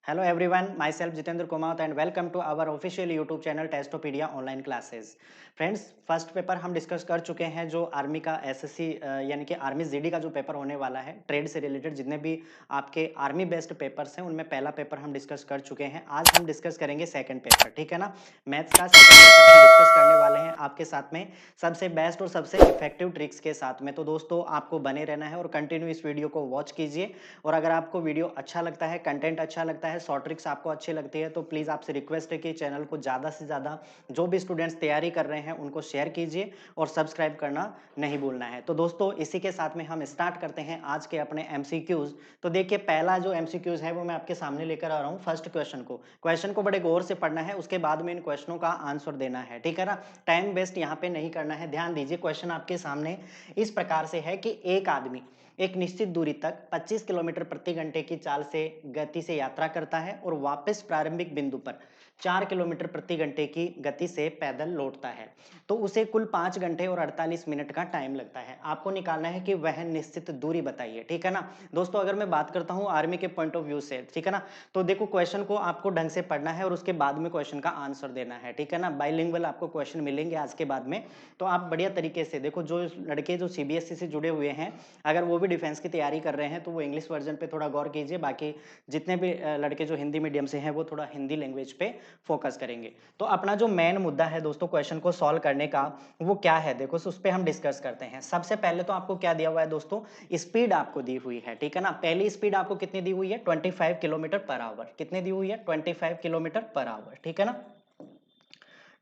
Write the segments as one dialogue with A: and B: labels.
A: Hello everyone, myself Jitendra Kumath and welcome to our official YouTube channel Testopedia online classes. Friends, first paper हम discuss कर चुके हैं जो army का SSC यानी कि आर्मी जीडी का जो पेपर होने वाला है, ट्रेड से रिलेटेड जितने भी आपके आर्मी बेस्ड पेपर्स हैं उनमें पहला पेपर हम डिस्कस कर चुके हैं। आज हम डिस्कस करेंगे सेकंड पेपर, ठीक है ना। मैथ्स का सेकंड पेपर हम डिस्कस करने वाले हैं आपके साथ में सबसे बेस्ट और सबसे इफेक्टिव ट्रिक्स के साथ में। तो दोस्तों आपको बने रहना है और कंटिन्यू इस वीडियो को वॉच कीजिए। और अगर आपको वीडियो अच्छा लगता है, कंटेंट अच्छा लगता है, शॉर्ट ट्रिक्स आपको अच्छी लगती है तो प्लीज़ आपसे रिक्वेस्ट है कि चैनल को ज़्यादा से ज़्यादा जो भी स्टूडेंट्स तैयारी कर रहे हैं उनको शेयर कीजिए और सब्सक्राइब करना नहीं भूलना है। तो दोस्तों इसी के साथ में हम स्टार्ट करते हैं आज के अपने एमसीक्यूज। तो देखिए पहला जो एमसीक्यूज है वो मैं आपके सामने लेकर आ रहा हूँ। फर्स्ट क्वेश्चन को बड़े गौर से पढ़ना है, उसके बाद में इन क्वेश्चनों का आंसर देना है, ठीक है ना। टाइम वेस्ट यहाँ पे नहीं करना है। ध्यान दीजिए, क्वेश्चन आपके सामने इस प्रकार से है कि एक आदमी एक निश्चित दूरी तक 25 किलोमीटर प्रति घंटे की चाल से गति से यात्रा करता है और वापस प्रारंभिक बिंदु पर 4 किलोमीटर प्रति घंटे की गति से पैदल लौटता है। तो उसे कुल 5 घंटे और 48 मिनट का टाइम लगता है। आपको निकालना है कि वह निश्चित दूरी बताइए, ठीक है ना। दोस्तों अगर मैं बात करता हूं आर्मी के पॉइंट ऑफ व्यू से, ठीक है ना, तो देखो क्वेश्चन को आपको ढंग से पढ़ना है और उसके बाद में क्वेश्चन का आंसर देना है, ठीक है ना। बाइलिंगुअल आपको क्वेश्चन मिलेंगे आज के बाद में, तो आप बढ़िया तरीके से देखो। जो लड़के जो सीबीएसई से जुड़े हुए हैं, अगर वो भी डिफेंस की तैयारी कर रहे हैं तो वो इंग्लिश वर्जन पे थोड़ा गौर कीजिए। बाकी जितने भी लड़के जो हिंदी मीडियम से हैं वो थोड़ा हिंदी लैंग्वेज पे फोकस करेंगे। तो अपना जो मेन मुद्दा है दोस्तों क्वेश्चन को सॉल्व करने का, वो क्या है देखो, उस पर हम डिस्कस करते हैं। सबसे पहले तो आपको क्या दिया हुआ है दोस्तों, स्पीड आपको दी हुई है, ठीक है ना। पहली स्पीड आपको कितनी दी हुई है, 25 किलोमीटर पर आवर। कितनी दी हुई है, 25 किलोमीटर पर आवर, ठीक है ना।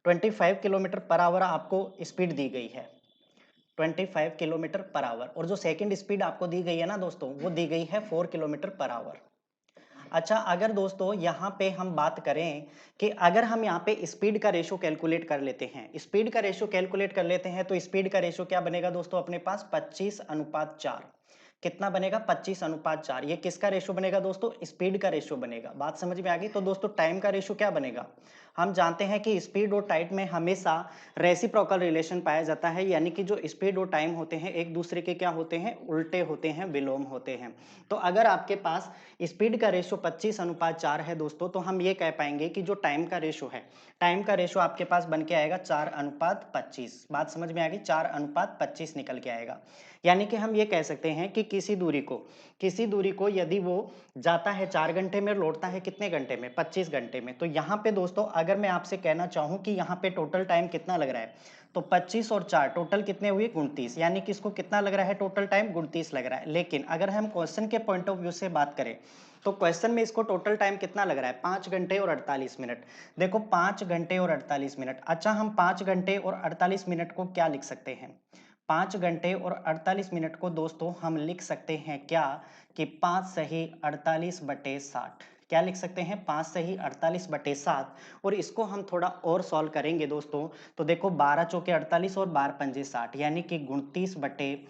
A: 25 किलोमीटर पर आवर आपको स्पीड दी गई है, 25 किलोमीटर पर आवर। और जो सेकंड स्पीड आपको दी गई है ना दोस्तों, वो दी गई है 4 किलोमीटर पर आवर। अच्छा, अगर दोस्तों यहाँ पे हम बात करें कि अगर हम यहाँ पे स्पीड का रेशो कैलकुलेट कर लेते हैं, स्पीड का रेशो कैलकुलेट कर लेते हैं, तो स्पीड का रेशो क्या बनेगा दोस्तों अपने पास, 25:4। कितना बनेगा, 25:4। ये किसका रेशो बनेगा दोस्तों, स्पीड का रेशो बनेगा। बात समझ में आ गई। तो दोस्तों टाइम का रेशो क्या बनेगा, हम जानते हैं कि स्पीड और टाइम में हमेशा रेसिप्रोकल रिलेशन पाया जाता है, यानी कि जो स्पीड और टाइम होते हैं एक दूसरे के क्या होते हैं, उल्टे होते हैं, विलोम होते हैं। तो अगर आपके पास स्पीड का रेशो 25:4 है दोस्तों, तो हम ये कह पाएंगे कि जो टाइम का रेशो है, टाइम का रेशो आपके पास बन के आएगा 4:25। बात समझ में आ गई, 4:25 निकल के आएगा। यानी कि हम ये कह सकते हैं कि किसी दूरी को यदि वो जाता है 4 घंटे में, लौटता है कितने घंटे में, 25 घंटे में। तो यहाँ पे दोस्तों अगर मैं आपसे कहना चाहूँ कि यहाँ पे टोटल टाइम कितना लग रहा है, तो 25 और 4 टोटल कितने हुए, 29। यानी कि इसको कितना लग रहा है टोटल टाइम, 29 लग रहा है। लेकिन अगर हम क्वेश्चन के पॉइंट ऑफ व्यू से बात करें तो क्वेश्चन में इसको टोटल टाइम कितना लग रहा है, 5 घंटे और 48 मिनट। देखो 5 घंटे और 48 मिनट। अच्छा, हम 5 घंटे और 48 मिनट को क्या लिख सकते हैं, 5 घंटे और 48 मिनट को दोस्तों हम लिख सकते हैं क्या, कि 5 सही 48/60। क्या लिख सकते हैं, 5 सही 48/7। और इसको हम थोड़ा और सॉल्व करेंगे दोस्तों, तो देखो 12 चौके 48 और 12 पंजे 60, यानी कि 29/5।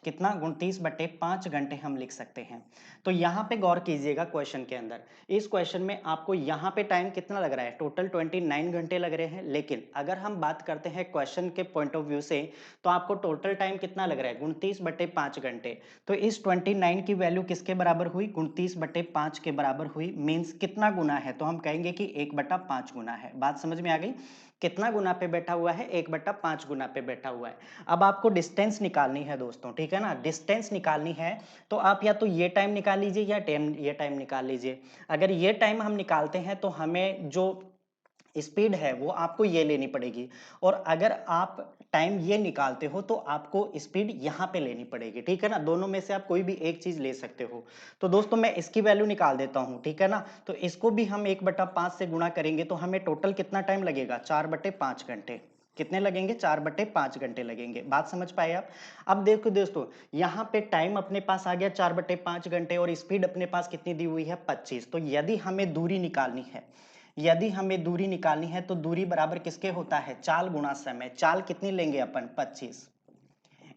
A: कितना, 29/5 घंटे हम लिख सकते हैं। तो यहाँ पे गौर कीजिएगा, क्वेश्चन के अंदर इस क्वेश्चन में आपको यहाँ पे टाइम कितना लग रहा है, टोटल 29 घंटे लग रहे हैं। लेकिन अगर हम बात करते हैं क्वेश्चन के पॉइंट ऑफ व्यू से, तो आपको टोटल टाइम कितना लग रहा है, 29/5 घंटे। तो इस 29 की वैल्यू किसके बराबर हुई, 29/5 के बराबर हुई। मीन्स कितना गुना है, तो हम कहेंगे कि 1/5 गुना है। बात समझ में आ गई, कितना गुना पे बैठा हुआ है, 1/5 गुना पे बैठा हुआ है। अब आपको डिस्टेंस निकालनी है दोस्तों, ठीक है ना। डिस्टेंस निकालनी है तो आप या तो ये टाइम निकाल लीजिए या ये टाइम निकाल लीजिए। अगर ये टाइम हम निकालते हैं तो हमें जो स्पीड है वो आपको ये लेनी पड़ेगी, और अगर आप टाइम ये निकालते हो तो आपको स्पीड यहाँ पे लेनी पड़ेगी, ठीक है ना। दोनों में से आप कोई भी एक चीज ले सकते हो। तो दोस्तों मैं इसकी वैल्यू निकाल देता हूँ, ठीक है ना। तो इसको भी हम 1/5 से गुणा करेंगे तो हमें टोटल कितना टाइम लगेगा, 4/5 घंटे। कितने लगेंगे, 4/5 घंटे लगेंगे। बात समझ पाए आप। अब देखो दोस्तों, यहाँ पे टाइम अपने पास आ गया 4/5 घंटे और स्पीड अपने पास कितनी दी हुई है, 25। तो यदि हमें दूरी निकालनी है तो दूरी बराबर किसके होता है, चाल गुणा समय। चाल कितनी लेंगे अपन, 25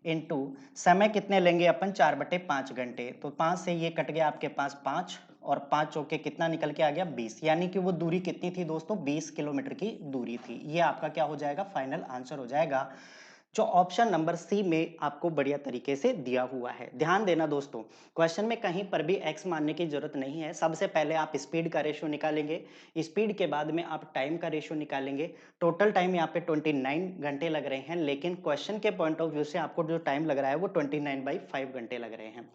A: इंटू समय कितने लेंगे अपन, 4/5 घंटे। तो 5 से ये कट गया आपके पास 5, और 5 चौके कितना निकल के आ गया, 20। यानी कि वो दूरी कितनी थी दोस्तों, 20 किलोमीटर की दूरी थी। ये आपका क्या हो जाएगा, फाइनल आंसर हो जाएगा। जो ऑप्शन नंबर सी में आपको बढ़िया तरीके से दिया हुआ है। ध्यान देना दोस्तों, क्वेश्चन में कहीं पर भी एक्स मानने की जरूरत नहीं है। सबसे पहले आप स्पीड का रेशियो निकालेंगे, स्पीड के बाद में आप टाइम का रेशियो निकालेंगे। टोटल टाइम यहाँ पे 29 घंटे लग रहे हैं, लेकिन क्वेश्चन के पॉइंट ऑफ व्यू से आपको जो टाइम लग रहा है वो 29/5 घंटे लग रहे हैं।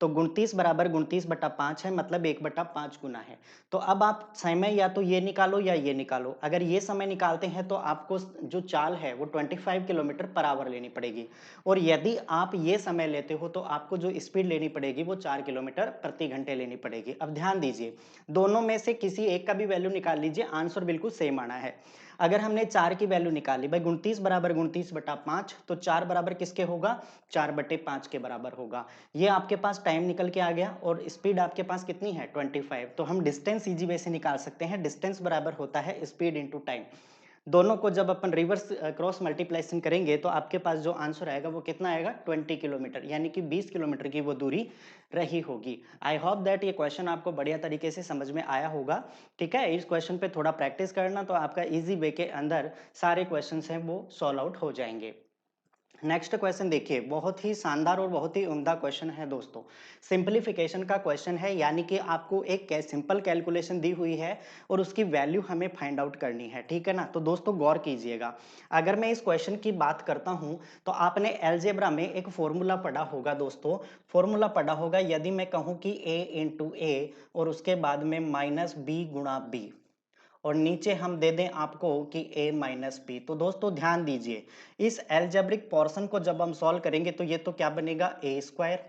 A: तो 29 बराबर 29/5 है, मतलब 1/5 गुना है। तो अब आप समय या तो ये निकालो या ये निकालो। अगर ये समय निकालते हैं तो आपको जो चाल है वो 25 किलोमीटर पर आवर लेनी पड़ेगी, और यदि आप ये समय लेते हो तो आपको जो स्पीड लेनी पड़ेगी वो 4 किलोमीटर प्रति घंटे लेनी पड़ेगी। अब ध्यान दीजिए, दोनों में से किसी एक का भी वैल्यू निकाल लीजिए, आंसर बिल्कुल सेम आना है। अगर हमने 4 की वैल्यू निकाली, भाई 29 बराबर 29/5, तो 4 बराबर किसके होगा, 4/5 के बराबर होगा। ये आपके पास टाइम निकल के आ गया, और स्पीड आपके पास कितनी है 25। तो हम डिस्टेंस इजी वे से निकाल सकते हैं। डिस्टेंस बराबर होता है स्पीड इंटू टाइम। दोनों को जब अपन रिवर्स क्रॉस मल्टीप्लाइजेशन करेंगे तो आपके पास जो आंसर आएगा वो कितना आएगा, 20 किलोमीटर, यानी कि 20 किलोमीटर की वो दूरी रही होगी। आई होप दैट ये क्वेश्चन आपको बढ़िया तरीके से समझ में आया होगा। ठीक है, इस क्वेश्चन पे थोड़ा प्रैक्टिस करना तो आपका इजी वे के अंदर सारे क्वेश्चन हैं वो सॉल्व आउट हो जाएंगे। नेक्स्ट क्वेश्चन देखिए, बहुत ही शानदार और बहुत ही उम्दा क्वेश्चन है दोस्तों। सिंपलीफिकेशन का क्वेश्चन है, यानी कि आपको एक सिंपल कैलकुलेशन दी हुई है और उसकी वैल्यू हमें फाइंड आउट करनी है। ठीक है ना, तो दोस्तों गौर कीजिएगा। अगर मैं इस क्वेश्चन की बात करता हूं तो आपने अलजेब्रा में एक फॉर्मूला पढ़ा होगा दोस्तों। फॉर्मूला पढ़ा होगा, यदि मैं कहूं कि a इंटू ए और उसके बाद में माइनस बी गुणा बी, और नीचे हम दे दें आपको कि a माइनस बी। तो दोस्तों ध्यान दीजिए, इस एल्जेब्रिक पोर्शन को जब हम सॉल्व करेंगे तो ये तो क्या बनेगा, a स्क्वायर,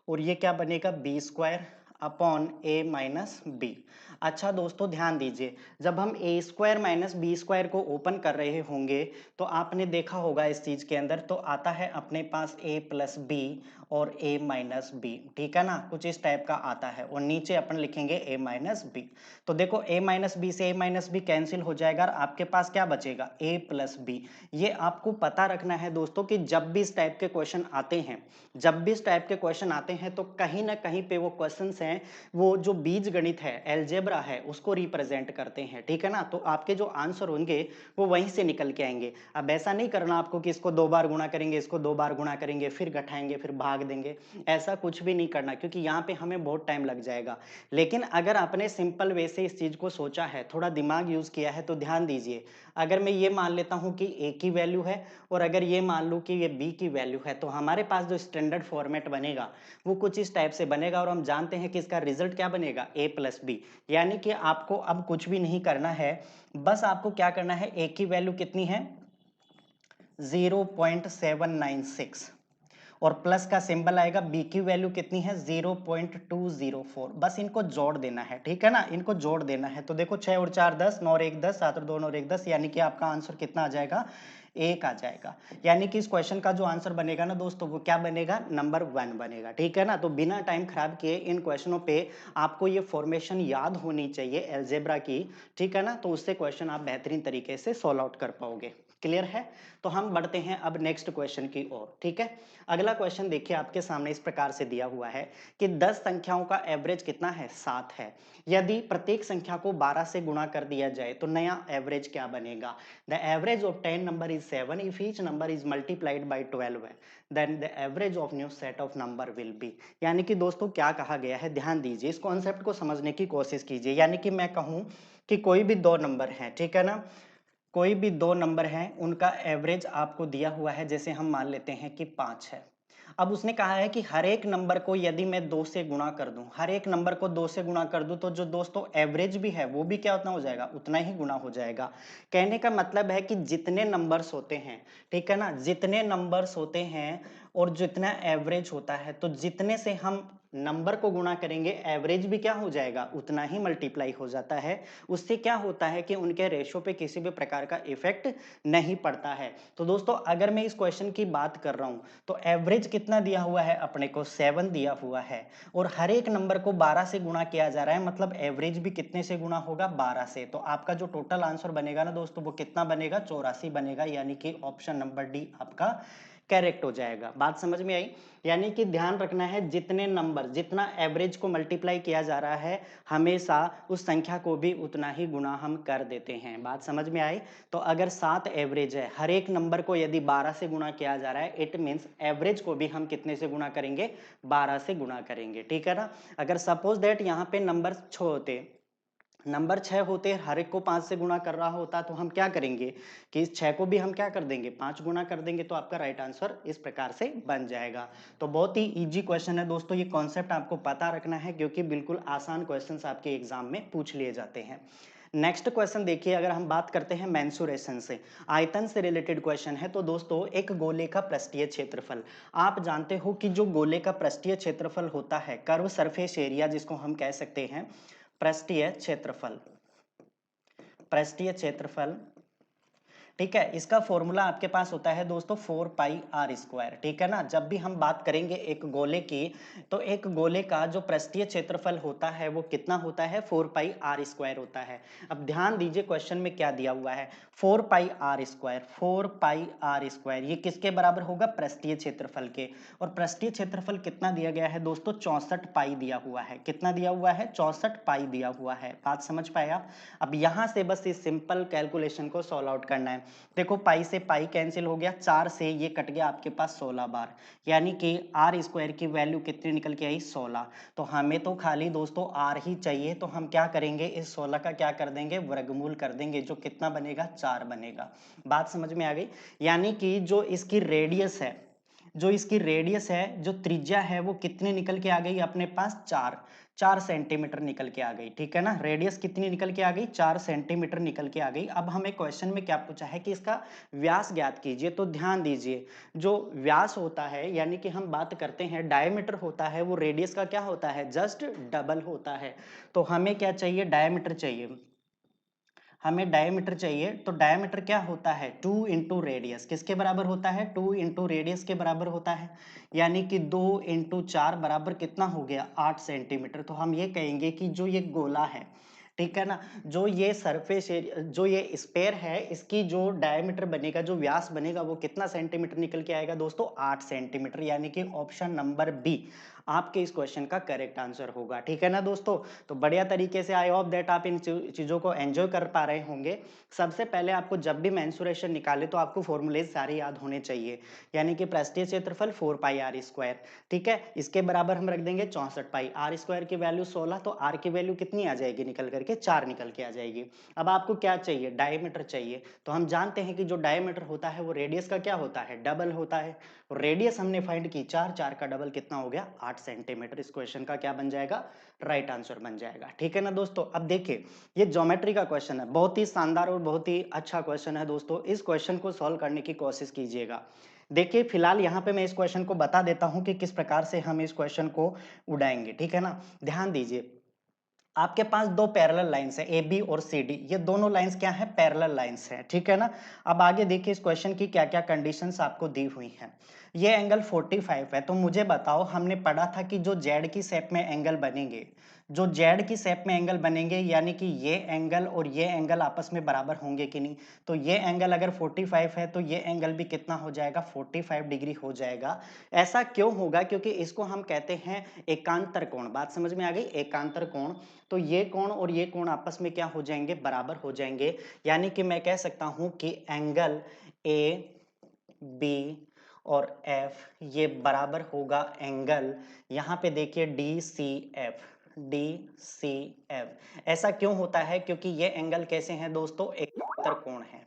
A: और ये क्या बनेगा, B square upon a minus B. अच्छा दोस्तों ध्यान दीजिए, जब हम a square minus B square को ओपन कर रहे होंगे तो आपने देखा होगा इस चीज के अंदर तो आता है अपने पास a प्लस बी और a माइनस बी। ठीक है ना, कुछ इस टाइप का आता है, और नीचे अपन लिखेंगे a माइनस बी। तो देखो a माइनस बी से a माइनस बी कैंसिल हो जाएगा और आपके पास क्या बचेगा, a प्लस बी। ये आपको पता रखना है दोस्तों कि जब भी इस टाइप के क्वेश्चन आते हैं, जब भी इस टाइप के क्वेश्चन आते हैं तो कहीं ना कहीं पे वो क्वेश्चंस हैं वो जो बीज गणित है, एल्जेब्रा है, उसको रिप्रेजेंट करते हैं। ठीक है ना, तो आपके जो आंसर होंगे वो वहीं से निकल के आएंगे। अब ऐसा नहीं करना आपको कि इसको 2 बार गुणा करेंगे, इसको 2 बार गुणा करेंगे, फिर घटाएंगे, फिर भाग देंगे, ऐसा कुछ भी नहीं करना, क्योंकि यहाँ पे हमें बहुत टाइम लग जाएगा। लेकिन अगर आपने सिंपल वे से इस चीज को सोचा है, थोड़ा दिमाग यूज किया है, तो ध्यान दीजिए, अगर मैं ये मान लेता हूं कि a की वैल्यू है और अगर ये मान लूं कि ये b की वैल्यू है, तो हमारे पास जो स्टैंडर्ड फॉर्मेट बनेगा वो कुछ इस टाइप से बनेगा, और हम जानते हैं कि इसका रिजल्ट क्या बनेगा, a प्लस बी। यानी कि आपको अब कुछ भी नहीं करना है, बस आपको क्या करना है, a की वैल्यू कितनी है, 0.796, और प्लस का सिंबल आएगा, बी की वैल्यू कितनी है, 0.204। बस इनको जोड़ देना है। ठीक है ना, इनको जोड़ देना है। तो देखो 6 और 4 10, 9 और 1 10, 7 और 2 और 1 10, यानी कि आपका आंसर कितना आ जाएगा, 1 आ जाएगा। यानी कि इस क्वेश्चन का जो आंसर बनेगा ना दोस्तों, वो क्या बनेगा, नंबर 1 बनेगा। ठीक है ना, तो बिना टाइम खराब किए इन क्वेश्चनों पे आपको ये फॉर्मेशन याद होनी चाहिए एल्जेब्रा की। ठीक है ना, तो उससे क्वेश्चन आप बेहतरीन तरीके से सॉल्व आउट कर पाओगे। क्लियर है, तो हम बढ़ते हैं अब नेक्स्ट क्वेश्चन की ओर। ठीक है, अगला क्वेश्चन देखिए आपके सामने इस प्रकार से दिया हुआ है कि 10 संख्याओं का एवरेज कितना है, 7 है। यदि प्रत्येक संख्या को 12 से गुणा कर दिया जाए तो नया एवरेज क्या बनेगा। The average of 10 number is 7 if each number is multiplied by 12 है, then the average of new set of number will be. यानी कि दोस्तों क्या कहा गया है, ध्यान दीजिए, इस कॉन्सेप्ट को समझने की कोशिश कीजिए। यानी कि मैं कहूं कि कोई भी दो नंबर हैं, ठीक है ना, कोई भी दो नंबर हैं, उनका एवरेज आपको दिया हुआ है, जैसे हम मान लेते हैं कि 5 है। अब उसने कहा है कि हर एक नंबर को यदि मैं 2 से गुणा कर दूं, हर एक नंबर को 2 से गुणा कर दूं, तो जो दोस्तों एवरेज भी है वो भी क्या उतना हो जाएगा, उतना ही गुणा हो जाएगा। कहने का मतलब है कि जितने नंबर्स होते हैं, ठीक है ना, जितने नंबर्स होते हैं और जितना एवरेज होता है, तो जितने से हम नंबर को गुणा करेंगे एवरेज भी क्या हो जाएगा, उतना ही मल्टीप्लाई हो जाता है। उससे क्या होता है कि उनके रेशो पे किसी भी प्रकार का इफेक्ट नहीं पड़ता है। तो दोस्तों अगर मैं इस क्वेश्चन की बात कर रहा हूं तो एवरेज कितना दिया हुआ है, अपने को 7 दिया हुआ है, और हर एक नंबर को 12 से गुणा किया जा रहा है, मतलब एवरेज भी कितने से गुणा होगा, 12 से। तो आपका जो टोटल आंसर बनेगा ना दोस्तों, वो कितना बनेगा, 84 बनेगा। यानी कि ऑप्शन नंबर डी आपका करेक्ट हो जाएगा। बात समझ में आई? यानी कि ध्यान रखना है जितने नंबर, जितना एवरेज को मल्टीप्लाई किया जा रहा है, हमेशा उस संख्या को भी उतना ही गुणा हम कर देते हैं। बात समझ में आई? तो अगर 7 एवरेज है, हर एक नंबर को यदि 12 से गुणा किया जा रहा है, इट मीन्स एवरेज को भी हम कितने से गुणा करेंगे? 12 से गुणा करेंगे, ठीक है ना? अगर सपोज दैट यहाँ पे नंबर 6 होते, नंबर 6 होते, हर एक को 5 से गुणा कर रहा होता, तो हम क्या करेंगे कि इस 6 को भी हम क्या कर देंगे? 5 गुणा कर देंगे, तो आपका राइट आंसर इस प्रकार से बन जाएगा। तो बहुत ही इजी क्वेश्चन है दोस्तों, ये कॉन्सेप्ट आपको पता रखना है क्योंकि बिल्कुल आसान क्वेश्चंस आपके एग्जाम में पूछ लिए जाते हैं। नेक्स्ट क्वेश्चन देखिए, अगर हम बात करते हैं मेंसुरेशन से, आयतन से रिलेटेड क्वेश्चन है। तो दोस्तों एक गोले का पृष्ठीय क्षेत्रफल, आप जानते हो कि जो गोले का पृष्ठीय क्षेत्रफल होता है, कर्व सरफेस एरिया जिसको हम कह सकते हैं पृष्ठीय क्षेत्रफल, पृष्ठीय क्षेत्रफल, ठीक है, इसका फॉर्मूला आपके पास होता है दोस्तों 4 पाई आर स्क्वायर, ठीक है ना। जब भी हम बात करेंगे एक गोले की, तो एक गोले का जो पृष्ठीय क्षेत्रफल होता है वो कितना होता है? 4 पाई आर स्क्वायर होता है। अब ध्यान दीजिए क्वेश्चन में क्या दिया हुआ है, 4 pi r square, 4 pi r square, ये किसके बराबर होगा? पृष्ठीय क्षेत्रफल के। और पृष्ठीय क्षेत्रफल कितना दिया गया है दोस्तों? 64 पाई दिया हुआ है। कितना दिया हुआ है? 64 पाई दिया हुआ है। बात समझ पाए आप? अब यहां से बस इस सिंपल कैलकुलेशन को सॉल्व आउट करना है। देखो पाई से पाई कैंसिल हो गया, 4 से ये कट गया आपके पास 16 बार, यानी कि आर स्क्वायर की वैल्यू कितनी निकल के आई? 16। तो हमें तो खाली दोस्तों आर ही चाहिए, तो हम क्या करेंगे? इस 16 का क्या कर देंगे? वर्गमूल कर देंगे, जो कितना बनेगा? 4 बनेगा। बात समझ में आ गई? यानी कि जो इसकी रेडियस है, जो इसकी रेडियस है, जो त्रिज्या है, वो कितनी निकल के आ गई अपने पास? 4 सेंटीमीटर निकल के आ गई, ठीक है ना। रेडियस कितनी निकल के आ गई? 4 सेंटीमीटर निकल के आ गई। अब हमें क्वेश्चन में क्या पूछा है कि इसका व्यास ज्ञात कीजिए। तो ध्यान दीजिए, जो व्यास होता है, यानी कि हम बात करते हैं डायमीटर होता है, वो रेडियस का क्या होता है? जस्ट डबल होता है। तो हमें क्या चाहिए? डायमीटर चाहिए, हमें डायमीटर चाहिए। तो डायमीटर क्या होता है? 2 इंटू रेडियस, किसके बराबर होता है? 2 इंटू रेडियस के बराबर होता है, यानी कि 2 इंटू 4 बराबर कितना हो गया? 8 सेंटीमीटर। तो हम ये कहेंगे कि जो ये गोला है, ठीक है ना, जो ये सरफेस एरिया, जो ये स्पेयर है, इसकी जो डायमीटर बनेगा, जो व्यास बनेगा, वो कितना सेंटीमीटर निकल के आएगा दोस्तों? 8 सेंटीमीटर, यानी कि ऑप्शन नंबर बी आपके इस क्वेश्चन का करेक्ट आंसर होगा, ठीक है ना दोस्तों। तो बढ़िया तरीके से आई होप दैट आप इन चीजों को एंजॉय कर पा रहे होंगे। सबसे पहले आपको जब भी मेंसुरेशन निकाले तो आपको फॉर्मूले सारे याद होने चाहिए, यानी कि पृष्ठीय क्षेत्रफल 4 पाई आर स्क्वायर, ठीक है, इसके बराबर हम रख देंगे 64 पाई। आर स्क्वायर की वैल्यू 16, तो आर की वैल्यू कितनी आ जाएगी निकल करके? 4 निकल के आ जाएगी। अब आपको क्या चाहिए? डायमीटर चाहिए। तो हम जानते हैं कि जो डायमीटर होता है वो रेडियस का क्या होता है? डबल होता है। और रेडियस हमने फाइंड की 4, 4 का डबल कितना हो गया? 8 सेंटीमीटर। इस क्वेश्चन का क्या बन जाएगा? राइट आंसर बन जाएगा, ठीक है ना दोस्तों। अब देखिए, ये ज्योमेट्री का क्वेश्चन है, बहुत ही शानदार और बहुत ही अच्छा क्वेश्चन है दोस्तों। इस क्वेश्चन को सॉल्व करने की कोशिश कीजिएगा। देखिए फिलहाल यहाँ पे मैं इस क्वेश्चन को बता देता हूं कि किस प्रकार से हम इस क्वेश्चन को उड़ाएंगे, ठीक है ना। ध्यान दीजिए, आपके पास दो पैरेलल लाइंस है, ए बी और सी डी, ये दोनों लाइंस क्या है? पैरेलल लाइंस है, ठीक है ना। अब आगे देखिए इस क्वेश्चन की क्या क्या कंडीशंस आपको दी हुई हैं। ये एंगल 45 है, तो मुझे बताओ, हमने पढ़ा था कि जो जेड की शेप में एंगल बनेंगे, जो जेड की शेप में एंगल बनेंगे, यानी कि ये एंगल और ये एंगल आपस में बराबर होंगे कि नहीं? तो ये एंगल अगर 45 है, तो ये एंगल भी कितना हो जाएगा? 45 डिग्री हो जाएगा। ऐसा क्यों होगा? क्योंकि इसको हम कहते हैं एकांतर कोण। बात समझ में आ गई? एकांतर कोण। तो ये कोण और ये कोण आपस में क्या हो जाएंगे? बराबर हो जाएंगे। यानी कि मैं कह सकता हूं कि एंगल ए बी और एफ ये बराबर होगा एंगल, यहां पे देखिए D C F, D C F. ऐसा क्यों होता है? क्योंकि ये एंगल कैसे हैं दोस्तों? एकांतर कोण है।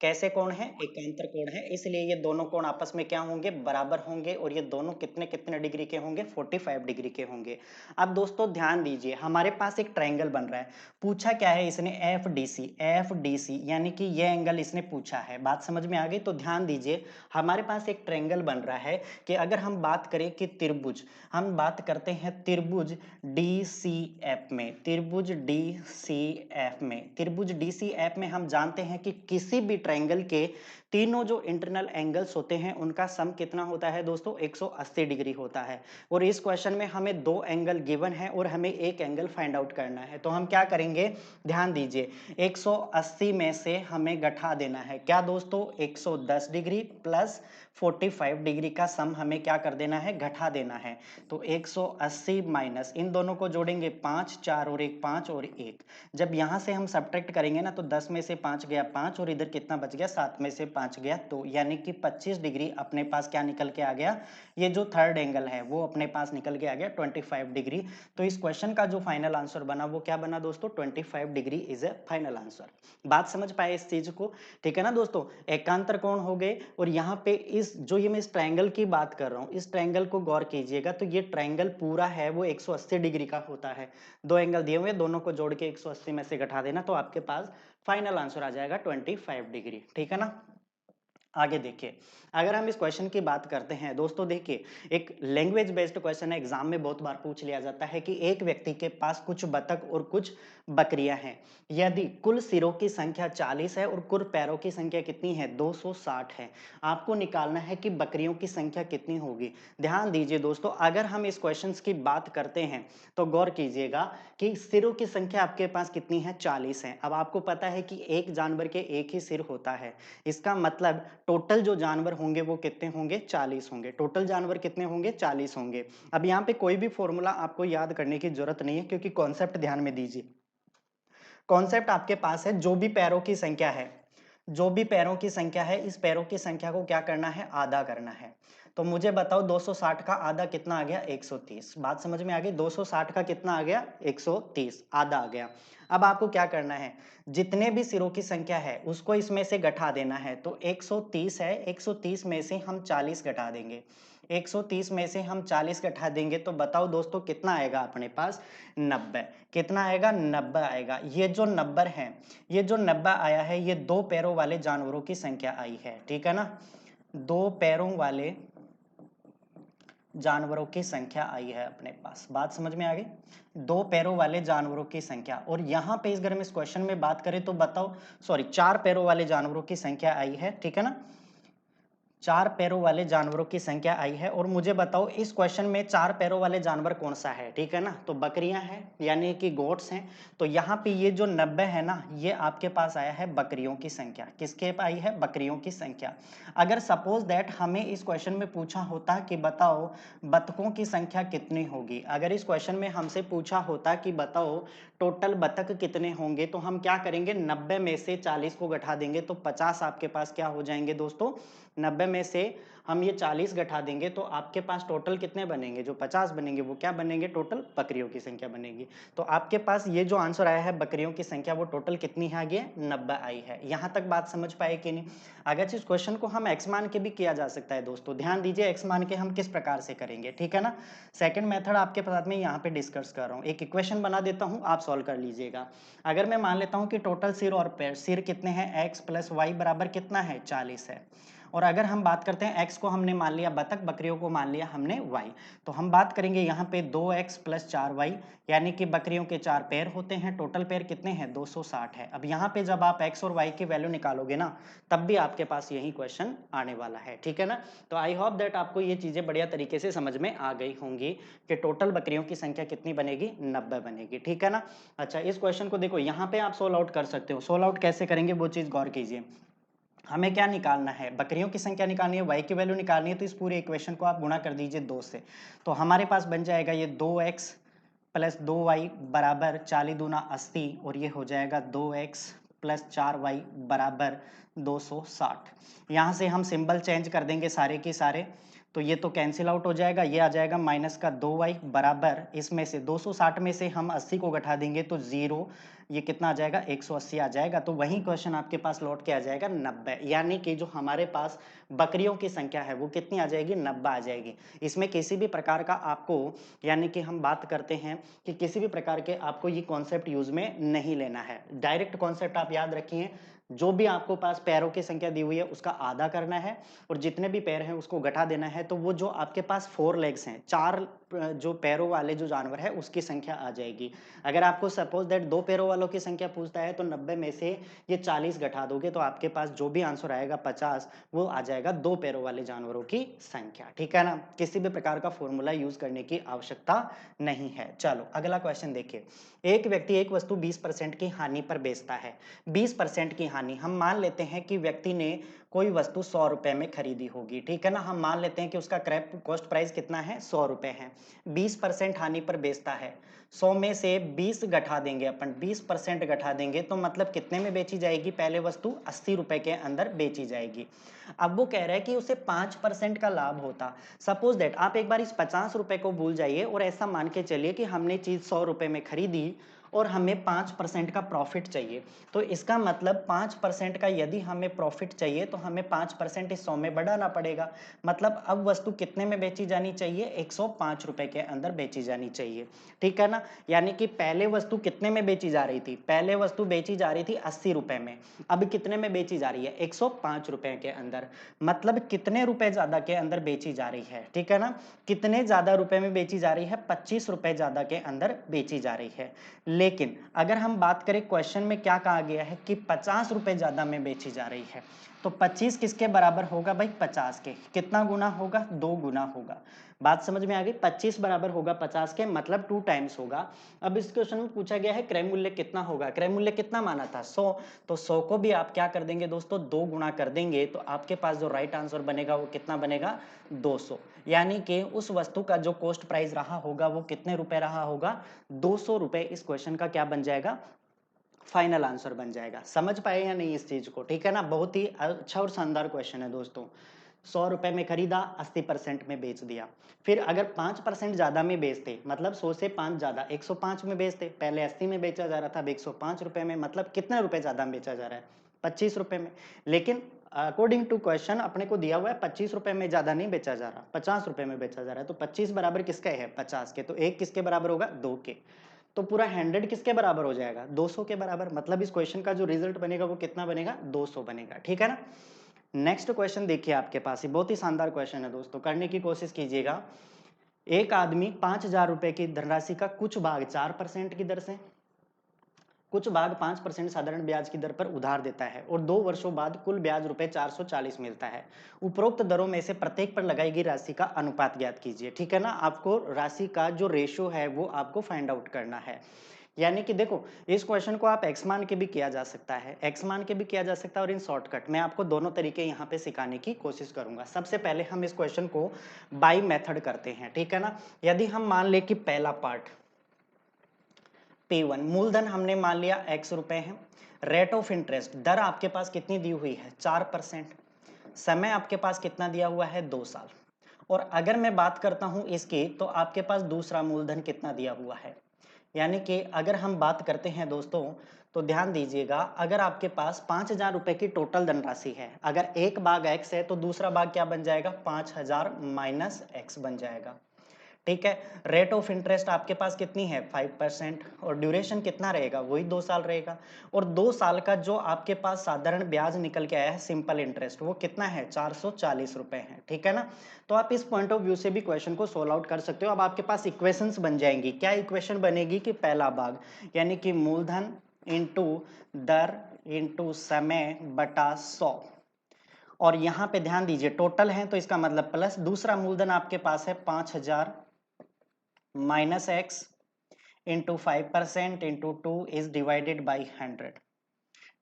A: कैसे कोण है? एकांतर कोण है, इसलिए ये दोनों कोण आपस में क्या होंगे? बराबर होंगे। और ये दोनों कितने कितने डिग्री के होंगे? 45 डिग्री के होंगे। अब दोस्तों ध्यान दीजिए, हमारे पास एक ट्रायंगल बन रहा है। पूछा क्या है इसने? एफ डी सी, यानी कि ये एंगल इसने पूछा है। बात समझ में आ गई? तो ध्यान दीजिए, हमारे पास एक ट्रायंगल बन रहा है कि अगर हम बात करें कि त्रिभुज, हम बात करते हैं त्रिभुज डी सी एफ में, त्रिभुज डी सी एफ में, त्रिभुज डी सी एफ में हम जानते हैं कि किसी भी ट्रायंगल के तीनों जो इंटरनल एंगल्स होते हैं उनका सम कितना होता है दोस्तों, 180 डिग्री होता है। और इस क्वेश्चन में हमें दो एंगल गिवन है और हमें एक एंगल फाइंड आउट करना है। तो हम क्या करेंगे, ध्यान दीजिए, 180 में से हमें घटा देना है क्या दोस्तों, 110 डिग्री प्लस 45 डिग्री का सम हमें क्या कर देना है, घटा देना है। तो 180 माइनस इन दोनों को जोड़ेंगे 5, 4 और 1 5 और 1। जब यहां से हम सब्ट्रैक्ट करेंगे ना तो 10 में से 5 गया 5 और इधर कितना बच गया, 7 में से 5 गया 2, यानी कि 25 डिग्री अपने पास क्या निकल के आ गया, ये जो थर्ड एंगल है वो अपने पास निकल के आ गया 25 डिग्री। तो इस क्वेश्चन का जो फाइनल आंसर बना वो क्या बना दोस्तों, 25 degree is A final answer. बात समझ पाए इस चीज को, ठीक है ना दोस्तों। एकांतर कोण हो गए, और यहाँ पे इस जो ये मैं इस ट्रायंगल की बात कर रहा हूँ, इस ट्रायंगल को गौर कीजिएगा, तो ये ट्रायंगल पूरा है वो 180 डिग्री का होता है। दो एंगल दिए हुए, दोनों को जोड़ के 180 में से घटा देना, तो आपके पास फाइनल आंसर आ जाएगा 25 डिग्री, ठीक है ना। आगे देखिए, अगर हम इस क्वेश्चन की बात करते हैं दोस्तों, देखिए एक लैंग्वेज बेस्ड क्वेश्चन है, एग्जाम में बहुत बार पूछ लिया जाता है कि एक व्यक्ति के पास कुछ बतख और कुछ बकरियां हैं। यदि कुल सिरों की संख्या 40 है और कुल पैरों की संख्या कितनी है, 260 है। आपको निकालना है कि बकरियों की संख्या कितनी होगी। ध्यान दीजिए दोस्तों, अगर हम इस क्वेश्चन की बात करते हैं तो गौर कीजिएगा कि सिरों की संख्या आपके पास कितनी है, 40 है। अब आपको पता है कि एक जानवर के एक ही सिर होता है, इसका मतलब टोटल जो जानवर होंगे वो कितने होंगे, 40 होंगे। टोटल जानवर कितने होंगे, 40 होंगे। अब यहाँ पे कोई भी फॉर्मूला आपको याद करने की जरूरत नहीं है, क्योंकि कॉन्सेप्ट ध्यान में दीजिए। कॉन्सेप्ट आपके पास है, जो भी पैरों की संख्या है, जो भी पैरों की संख्या है, इस पैरों की संख्या को क्या करना है, आधा करना है। तो मुझे बताओ 260 का आधा कितना आ गया, 130। बात समझ में आ गई, 260 का कितना आ गया, 130, आधा आ गया। अब आपको क्या करना है, जितने भी सिरों की संख्या है उसको इसमें से घटा देना है। तो 130 है, 130 में से हम 40 घटा देंगे, 130 में से हम 40 घटा देंगे, तो बताओ दोस्तों कितना आएगा अपने पास, 90। कितना आएगा, 90 आएगा। ये जो नंबर है, ये जो 90 आया है, ये दो पैरों वाले जानवरों की संख्या आई है, ठीक है ना। दो पैरों वाले जानवरों की संख्या आई है अपने पास। बात समझ में आ गई, दो पैरों वाले जानवरों की संख्या। और यहां पे इस इस क्वेश्चन में बात करें तो बताओ, सॉरी, चार पैरों वाले जानवरों की संख्या आई है, ठीक है ना। चार पैरों वाले जानवरों की संख्या आई है। और मुझे बताओ इस क्वेश्चन में चार पैरों वाले जानवर कौन सा है, ठीक है ना। तो बकरियां हैं, यानी कि गोट्स हैं। तो यहाँ पे ये जो 90 है ना, ये आपके पास आया है बकरियों की संख्या। किसके आई है, बकरियों की संख्या। अगर सपोज दैट हमें इस क्वेश्चन में पूछा होता कि बताओ बतखों की संख्या कितनी होगी, अगर इस क्वेश्चन में हमसे पूछा होता कि बताओ टोटल बतख कितने होंगे, तो हम क्या करेंगे, 90 में से 40 को घटा देंगे, तो 50 आपके पास क्या हो जाएंगे दोस्तों, 90 में से हम ये 40 घटा देंगे, तो आपके पास टोटल कितने बनेंगे, जो 50 बनेंगे वो क्या बनेंगे, टोटल बकरियों की संख्या बनेगी। तो आपके पास ये जो आंसर आया है बकरियों की संख्या, वो टोटल कितनी है, आगे 90 आई है। यहां तक बात समझ पाए कि नहीं। अगर इस क्वेश्चन को हम एक्स मान के भी किया जा सकता है दोस्तों, ध्यान दीजिए एक्स मान के हम किस प्रकार से करेंगे, ठीक है ना। सेकंड मेथड आपके साथ में यहाँ पे डिस्कस कर रहा हूँ। एक इक्वेशन बना देता हूँ, आप सॉल्व कर लीजिएगा। अगर मैं मान लेता हूँ कि टोटल सिर और पैर, सिर कितने हैं, एक्स प्लस वाई बराबर कितना है, 40 है। और अगर हम बात करते हैं एक्स को हमने मान लिया बतख, बकरियों को मान लिया हमने वाई, तो हम बात करेंगे यहाँ पे 2x प्लस 4y, यानी कि बकरियों के 4 पैर होते हैं, टोटल पैर कितने हैं, 260 है। अब यहाँ पे जब आप x और y की वैल्यू निकालोगे ना, तब भी आपके पास यही क्वेश्चन आने वाला है, ठीक है ना। तो आई होप दैट आपको ये चीजें बढ़िया तरीके से समझ में आ गई होंगी कि टोटल बकरियों की संख्या कितनी बनेगी, 90 बनेगी, ठीक है ना। अच्छा, इस क्वेश्चन को देखो, यहाँ पे आप सोल्व आउट कर सकते हो। सोल्व आउट कैसे करेंगे वो चीज गौर कीजिए। हमें क्या निकालना है, बकरियों की संख्या निकालनी है, y की वैल्यू निकालनी है, तो इस पूरे इक्वेशन को आप गुणा कर दीजिए 2 से। तो हमारे पास बन जाएगा ये 2x प्लस 2y बराबर 40 दूना 80, और ये हो जाएगा 2x प्लस 4y बराबर 260। यहाँ से हम सिंबल चेंज कर देंगे सारे के सारे, तो ये तो कैंसिल आउट हो जाएगा, ये आ जाएगा माइनस का 2y बराबर, इसमें से 260 में से हम 80 को घटा देंगे तो 0, ये कितना आ जाएगा, 180 आ जाएगा। तो वही क्वेश्चन आपके पास लौट के आ जाएगा 90, यानी कि जो हमारे पास बकरियों की संख्या है वो कितनी आ जाएगी, 90 आ जाएगी। इसमें किसी भी प्रकार का आपको, यानी कि हम बात करते हैं कि किसी भी प्रकार के आपको ये कॉन्सेप्ट यूज में नहीं लेना है, डायरेक्ट कॉन्सेप्ट आप याद रखिए, जो भी आपको पास पैरों की संख्या दी हुई है उसका आधा करना है और जितने भी पैर हैं उसको घटा देना है। तो वो जो आपके पास 4 लेग्स हैं, 4 जो पैरों वाले जो जानवर है उसकी संख्या आ जाएगी। अगर आपको सपोज दैट 2 पैरों वालों की संख्या पूछता है तो 90 में से ये 40 घटा दोगे तो आपके पास जो भी आंसर आएगा 50, वो आ जाएगा 2 पैरों वाले जानवरों की संख्या। ठीक है ना? किसी भी प्रकार का फॉर्मूला यूज करने की आवश्यकता नहीं है। चलो अगला क्वेश्चन देखिए। एक व्यक्ति एक वस्तु 20% की हानि पर बेचता है। 20% की हानि, हम मान लेते हैं कि व्यक्ति ने कोई वस्तु 100 रुपए में खरीदी होगी। ठीक है ना? हम मान लेते हैं कि उसका क्रैप कॉस्ट प्राइस कितना है, 100 रुपए है। 20% हानि पर बेचता है। 100 में से 20 घटा देंगे अपन, 20% घटा देंगे तो मतलब कितने में बेची जाएगी पहले वस्तु, 80 रुपए के अंदर बेची जाएगी। अब वो कह रहा है कि उसे 5% का लाभ होता। सपोज दैट आप एक बार इस 50 रुपए को भूल जाइए और ऐसा मान के चलिए कि हमने चीज 100 रुपए में खरीदी और हमें 5% का प्रॉफिट चाहिए। तो इसका मतलब 5% का यदि हमें प्रॉफिट चाहिए तो हमें 5% इस 100 में बढ़ाना पड़ेगा। मतलब अब वस्तु कितने में बेची जानी चाहिए, 105 रुपए के अंदर बेची जानी चाहिए। ठीक है ना? यानी कि पहले वस्तु कितने में बेची जा रही थी, पहले वस्तु बेची जा रही थी 80 रुपए में, अब कितने में बेची जा रही है, 105 रुपए के अंदर। मतलब कितने रुपए ज्यादा के अंदर बेची जा रही है। ठीक है ना? कितने ज्यादा रुपए में बेची जा रही है, 25 रुपए ज्यादा के अंदर बेची जा रही है। लेकिन अगर हम बात करें क्वेश्चन में क्या कहा गया है कि 50 रुपए ज्यादा में बेची जा रही है, तो 25 किसके बराबर होगा भाई, 50 के। कितना गुना होगा, 2 गुना होगा। बात समझ में आ गई? 25 बराबर होगा 50 के, मतलब 2 टाइम्स होगा। अब इस क्वेश्चन में पूछा गया है क्रय मूल्य कितना होगा, क्रय मूल्य कितना माना था, 100। तो 100 को भी आप क्या कर देंगे दोस्तों, 2 गुना कर देंगे तो आपके पास जो राइट आंसर बनेगा वो कितना बनेगा, 200। यानी कि उस वस्तु का जो कॉस्ट प्राइस रहा होगा वो कितने रुपए रहा होगा, 200 रुपए। इस क्वेश्चन का क्या बन जाएगा, फाइनल आंसर बन जाएगा। समझ पाए या नहीं इस चीज को? ठीक है ना? बहुत ही अच्छा और शानदार क्वेश्चन है दोस्तों। 100 रुपए में खरीदा, 80% में बेच दिया। फिर अगर 5% ज्यादा में बेचते, मतलब 100 से 5 ज्यादा, 105 में बेचते। पहले 80 में बेचा जा रहा था, अब 105 रुपए में, मतलब कितने रुपए ज्यादा में बेचा जा रहा है, 25 रुपए में। लेकिन अकॉर्डिंग टू क्वेश्चन अपने को दिया हुआ है 25 रुपए में ज्यादा नहीं बेचा जा रहा, 50 रुपए में बेचा जा रहा है। तो 25 बराबर किसका है, 50 के। तो एक किसके बराबर होगा, 2 के। तो पूरा 100 किसके बराबर हो जाएगा, 200 के बराबर। मतलब इस क्वेश्चन का जो रिजल्ट बनेगा वो कितना बनेगा, 200 बनेगा। ठीक है ना? नेक्स्ट क्वेश्चन देखिए आपके पास, ये बहुत ही शानदार क्वेश्चन है दोस्तों, करने की कोशिश कीजिएगा। एक आदमी 5,000 रुपए की धनराशि का कुछ भाग 4% की दर से, कुछ भाग 5% साधारण ब्याज की दर पर उधार देता है और 2 वर्षों बाद कुल ब्याज रुपए 440 मिलता है। उपरोक्त दरों में से प्रत्येक पर लगाई गई राशि का अनुपात ज्ञात कीजिए। ठीक है ना? आपको राशि का जो रेशियो है वो आपको फाइंड आउट करना है। यानी कि देखो, इस क्वेश्चन को आप एक्स मान के भी किया जा सकता है, एक्स मान के भी किया जा सकता है, और इन शॉर्टकट मैं आपको दोनों तरीके यहाँ पे सिखाने की कोशिश करूंगा। सबसे पहले हम इस क्वेश्चन को बाई मेथड करते हैं। ठीक है ना? यदि हम मान ले कि पहला पार्ट P1, मूलधन हमने मान लिया x रुपए है। रेट ऑफ इंटरेस्ट, दर आपके पास कितनी दी हुई है, 4%। समय आपके पास कितना दिया हुआ है, 2 साल। और अगर मैं बात करता हूं इसकी, तो आपके पास दूसरा मूलधन कितना दिया हुआ है। यानी कि अगर हम बात करते हैं दोस्तों, तो ध्यान दीजिएगा, अगर आपके पास 5,000 रुपए की टोटल धनराशि है, अगर एक भाग x है तो दूसरा भाग क्या बन जाएगा, 5,000 माइनस x बन जाएगा। ठीक है? रेट ऑफ इंटरेस्ट आपके पास कितनी है, 5%। और ड्यूरेशन कितना रहेगा, वही 2 साल रहेगा। और 2 साल का जो आपके पास साधारण ब्याज निकल के आया है, सिंपल इंटरेस्ट, वो कितना है, 440 रुपए है। ठीक है ना? तो आप इस पॉइंट ऑफ व्यू से भी क्वेश्चन को सोल्व आउट कर सकते हो। अब आपके पास इक्वेशंस बन जाएंगी। क्या इक्वेशन बनेगी कि पहला भाग यानी कि मूलधन इंटू दर इंटू समय बटा 100। और यहां पे ध्यान दीजिए टोटल है तो इसका मतलब प्लस, दूसरा मूलधन आपके पास है 5,000 minus x into 5% into 2 is divided by 100।